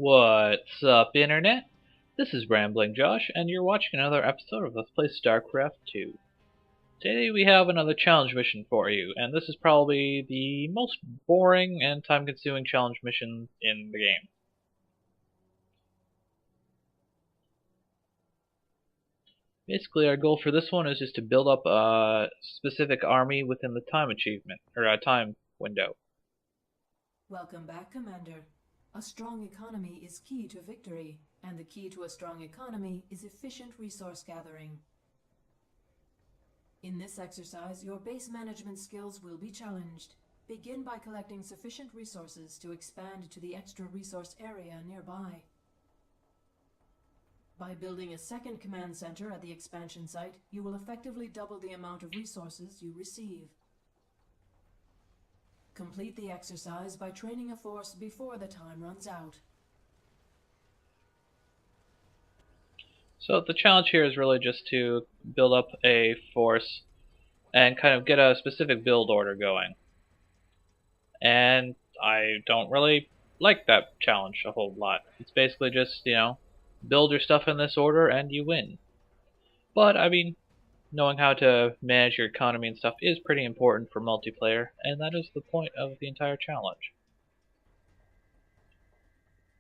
What's up, Internet? This is Rambling Josh, and you're watching another episode of Let's Play Starcraft 2. Today we have another challenge mission for you, and this is probably the most boring and time-consuming challenge mission in the game. Basically, our goal for this one is just to build up a specific army within the time achievement, or a time window. Welcome back, Commander. A strong economy is key to victory, and the key to a strong economy is efficient resource gathering. In this exercise, your base management skills will be challenged. Begin by collecting sufficient resources to expand to the extra resource area nearby. By building a second command center at the expansion site, you will effectively double the amount of resources you receive. Complete the exercise by training a force before the time runs out. So the challenge here is really just to build up a force and kind of get a specific build order going. And I don't really like that challenge a whole lot. It's basically just, build your stuff in this order and you win. But, I mean, knowing how to manage your economy and stuff is pretty important for multiplayer, and that is the point of the entire challenge.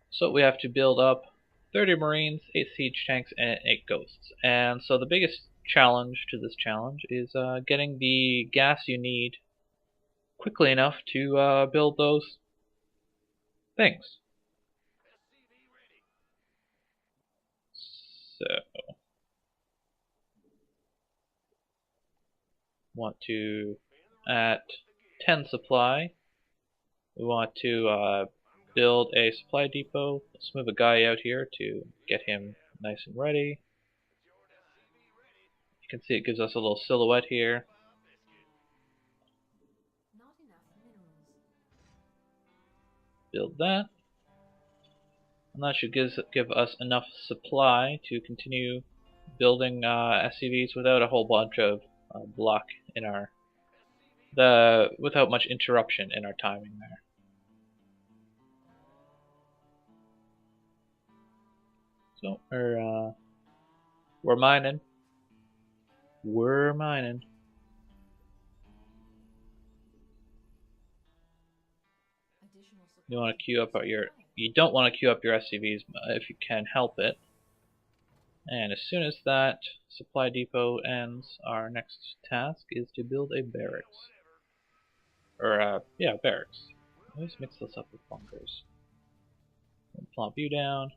So we have to build up 30 Marines, 8 siege tanks, and 8 ghosts. And so the biggest challenge to this challenge is getting the gas you need quickly enough to build those things. So want to, at 10 supply, we want to build a supply depot. Let's move a guy out here to get him nice and ready. You can see it gives us a little silhouette here. Build that. And that should give us enough supply to continue building SCVs without a whole bunch of block in without much interruption in our timing there. So we're mining. We're mining. You want to queue up you don't want to queue up your SCVs if you can help it. And as soon as that supply depot ends, our next task is to build a barracks. Or barracks. I always mix this up with bunkers. Plop you down.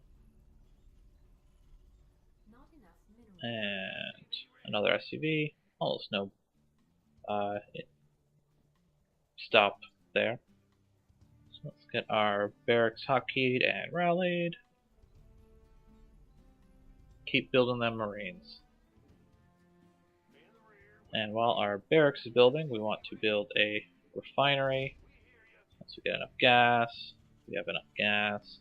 And another SCV. Almost no stop there. So let's get our barracks hotkeyed and rallied. Keep building them Marines. And while our barracks is building, we want to build a refinery. Once we get enough gas, we have enough gas.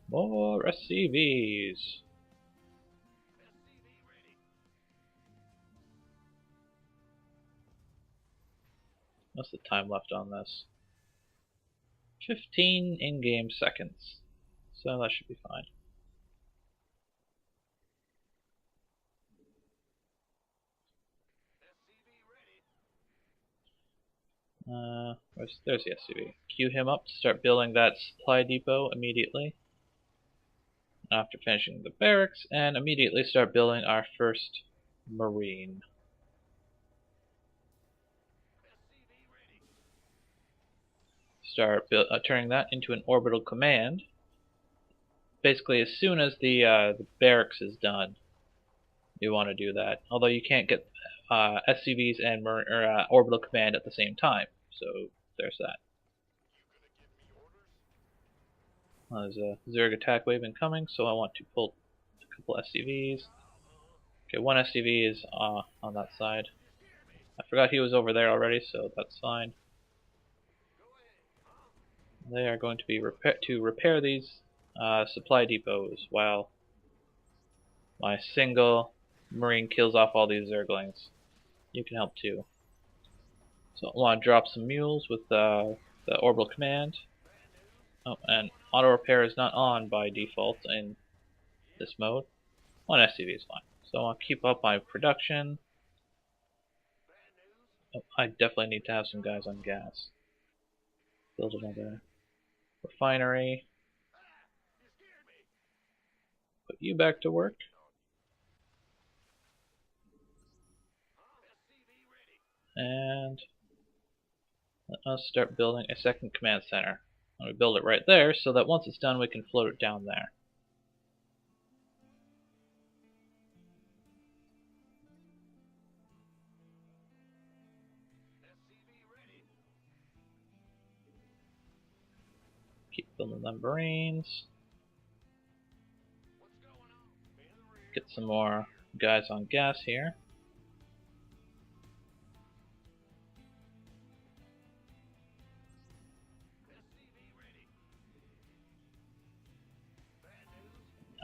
More SCVs. What's the time left on this? 15 in-game seconds. So that should be fine. There's the SCV. Queue him up to start building that supply depot immediately. After finishing the barracks, and immediately start building our first Marine. Start turning that into an orbital command. Basically, as soon as the barracks is done, you want to do that. Although you can't get SCVs and orbital command at the same time, so there's that. There's a Zerg attack wave incoming, so I want to pull a couple SCVs. Okay, one SCV is on that side. I forgot he was over there already, so that's fine. They are going to be to repair these supply depots while my single Marine kills off all these Zerglings. You can help too. So I want to drop some mules with the orbital command. Oh, and auto repair is not on by default in this mode. One SCV is fine. So I'll keep up my production. Oh, I definitely need to have some guys on gas. Build another refinery. Put you back to work. And let us start building a second command center. I'm going to build it right there so that once it's done we can float it down there. Keep building them Marines. Get some more guys on gas here.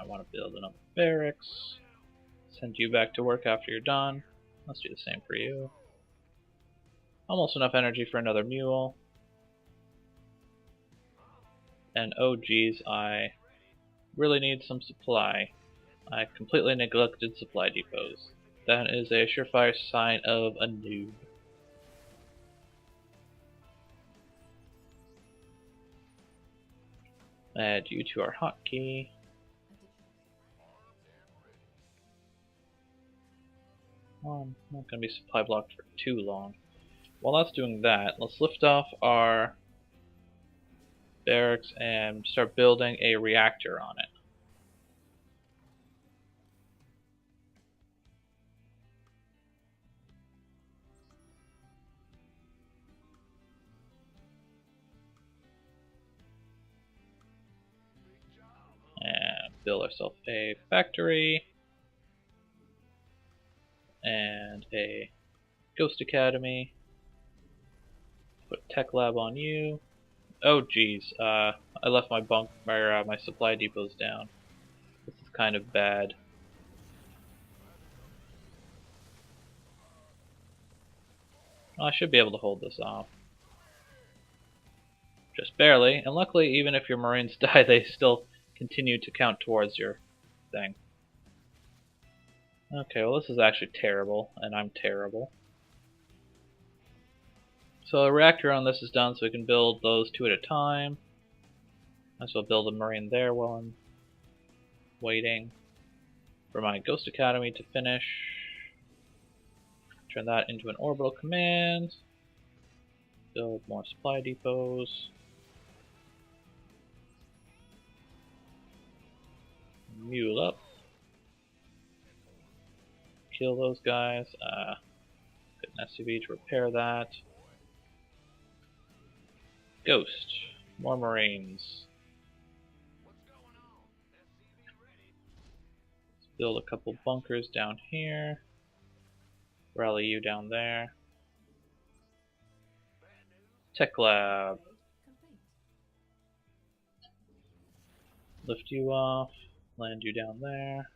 I want to build another barracks. Send you back to work after you're done. Let's do the same for you. Almost enough energy for another mule. And oh geez, I really need some supply. I completely neglected supply depots. That is a surefire sign of a noob. Add you to our hotkey. I'm not going to be supply blocked for too long. While that's doing that, let's lift off our barracks and start building a reactor on it. And build ourselves a factory and a Ghost Academy. Put Tech Lab on you. Oh geez, I left my my supply depots down. This is kind of bad. Well, I should be able to hold this off. Just barely, and luckily even if your Marines die, they still continue to count towards your thing. Okay, well this is actually terrible, and I'm terrible. So the reactor on this is done, so we can build those two at a time. Might as well build a Marine there while I'm waiting for my Ghost Academy to finish. Turn that into an orbital command. Build more supply depots. Mule up. Kill those guys. Get an SUV to repair that. Ghost. More Marines. Let's build a couple bunkers down here. Rally you down there. Tech Lab. Lift you off. Land you down there.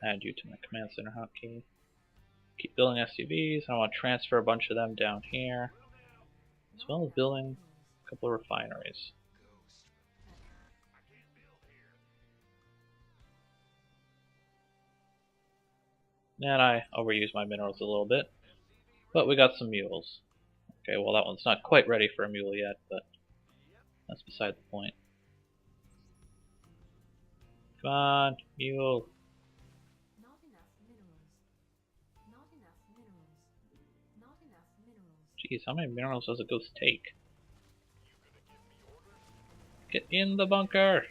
Add you to my command center hotkey. Keep building SUVs. I want to transfer a bunch of them down here, as well as building a couple of refineries. And I overused my minerals a little bit, but we got some mules. Okay, well that one's not quite ready for a mule yet, but that's beside the point. Come on, mule. Not enough minerals. Not enough minerals. Not enough minerals. Jeez, how many minerals does a ghost take? Get in the bunker!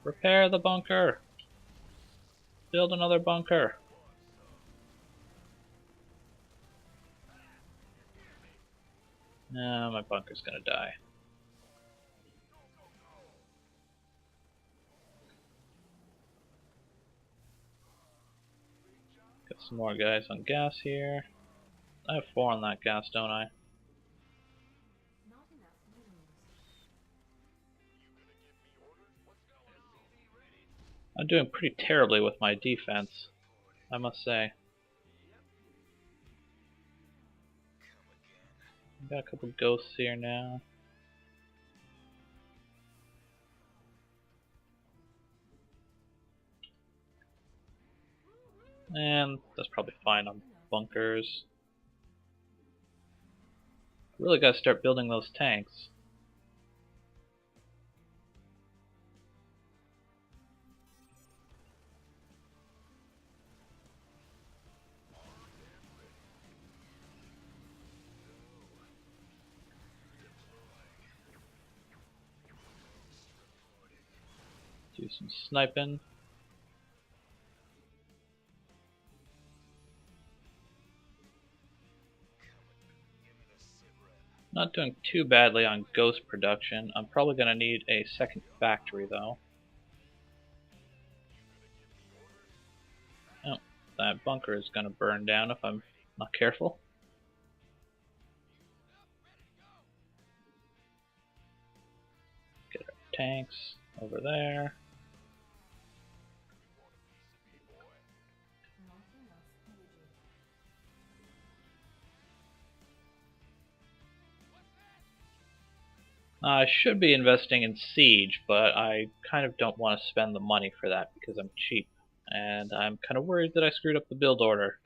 Repair the bunker! Build another bunker! Nah, my bunker's gonna die. Got some more guys on gas here. I have 4 on that gas, don't I? Not enough minerals. I'm doing pretty terribly with my defense, I must say. Got a couple ghosts here now. And that's probably fine on bunkers. Really gotta start building those tanks. Do some sniping. Not doing too badly on ghost production. I'm probably gonna need a second factory though. Oh, that bunker is gonna burn down if I'm not careful. Get our tanks over there. I should be investing in siege, but I kind of don't want to spend the money for that because I'm cheap. And I'm kind of worried that I screwed up the build order.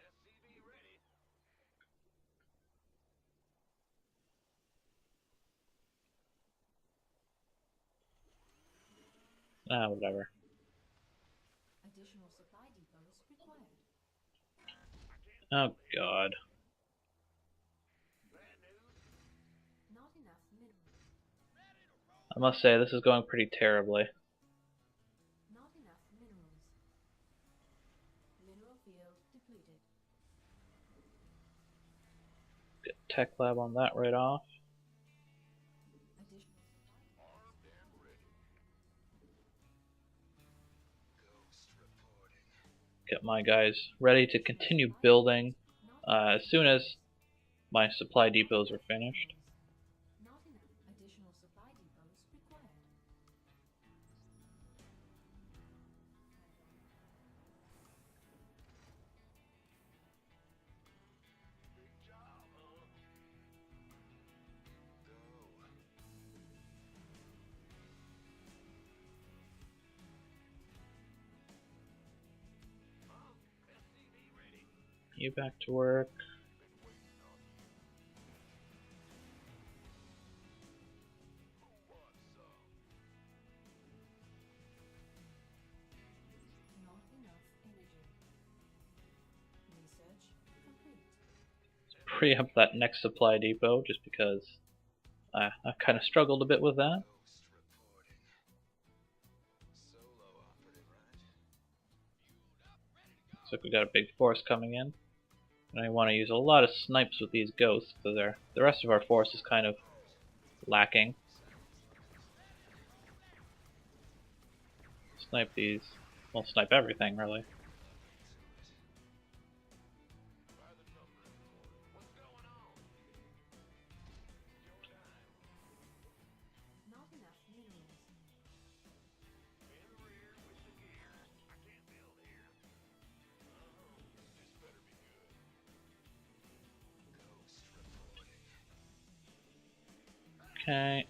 Ah, whatever. Additional supply depots required. Oh god. Not enough minerals. I must say, this is going pretty terribly. Not enough minerals. Mineral field depleted. Get tech lab on that right off. Additional Get my guys ready to continue building as soon as my supply depots are finished. not enough additional supply depots required. You back to work. Not enough energy. Research complete. Preempt that next supply depot just because I kind of struggled a bit with that. Looks like we got a big force coming in. And I want to use a lot of snipes with these ghosts because the rest of our force is kind of lacking. Snipe these. Well, snipe everything really. Not enough minerals. Okay.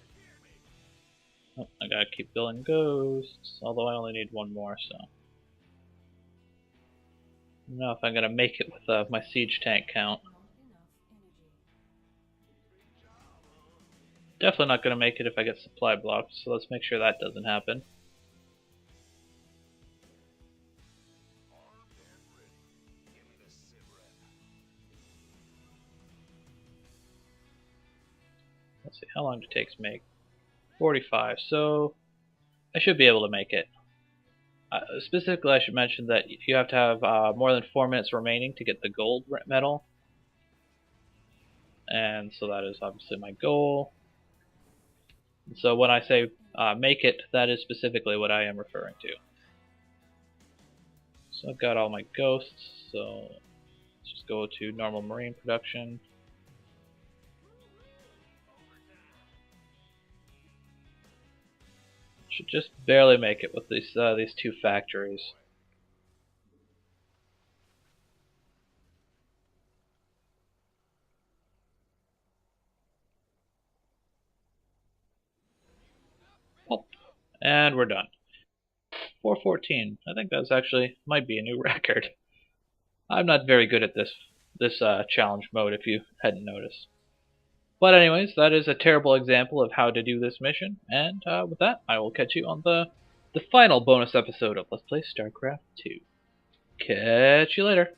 Oh, I gotta keep building ghosts, although I only need one more, so. I don't know if I'm gonna make it with my siege tank count. Not enough energy. Definitely not gonna make it if I get supply blocked, so let's make sure that doesn't happen. Let's see, how long do takes make? 45, so I should be able to make it. Specifically, I should mention that you have to have more than 4 minutes remaining to get the gold medal. And so that is obviously my goal. And so when I say make it, that is specifically what I am referring to. So I've got all my ghosts, so let's just go to normal marine production. should just barely make it with these two factories. Pulp. And we're done. 414. I think that's actually might be a new record. I'm not very good at this challenge mode, if you hadn't noticed. But anyways, that is a terrible example of how to do this mission, and with that, I will catch you on the final bonus episode of Let's Play Starcraft 2. Catch you later.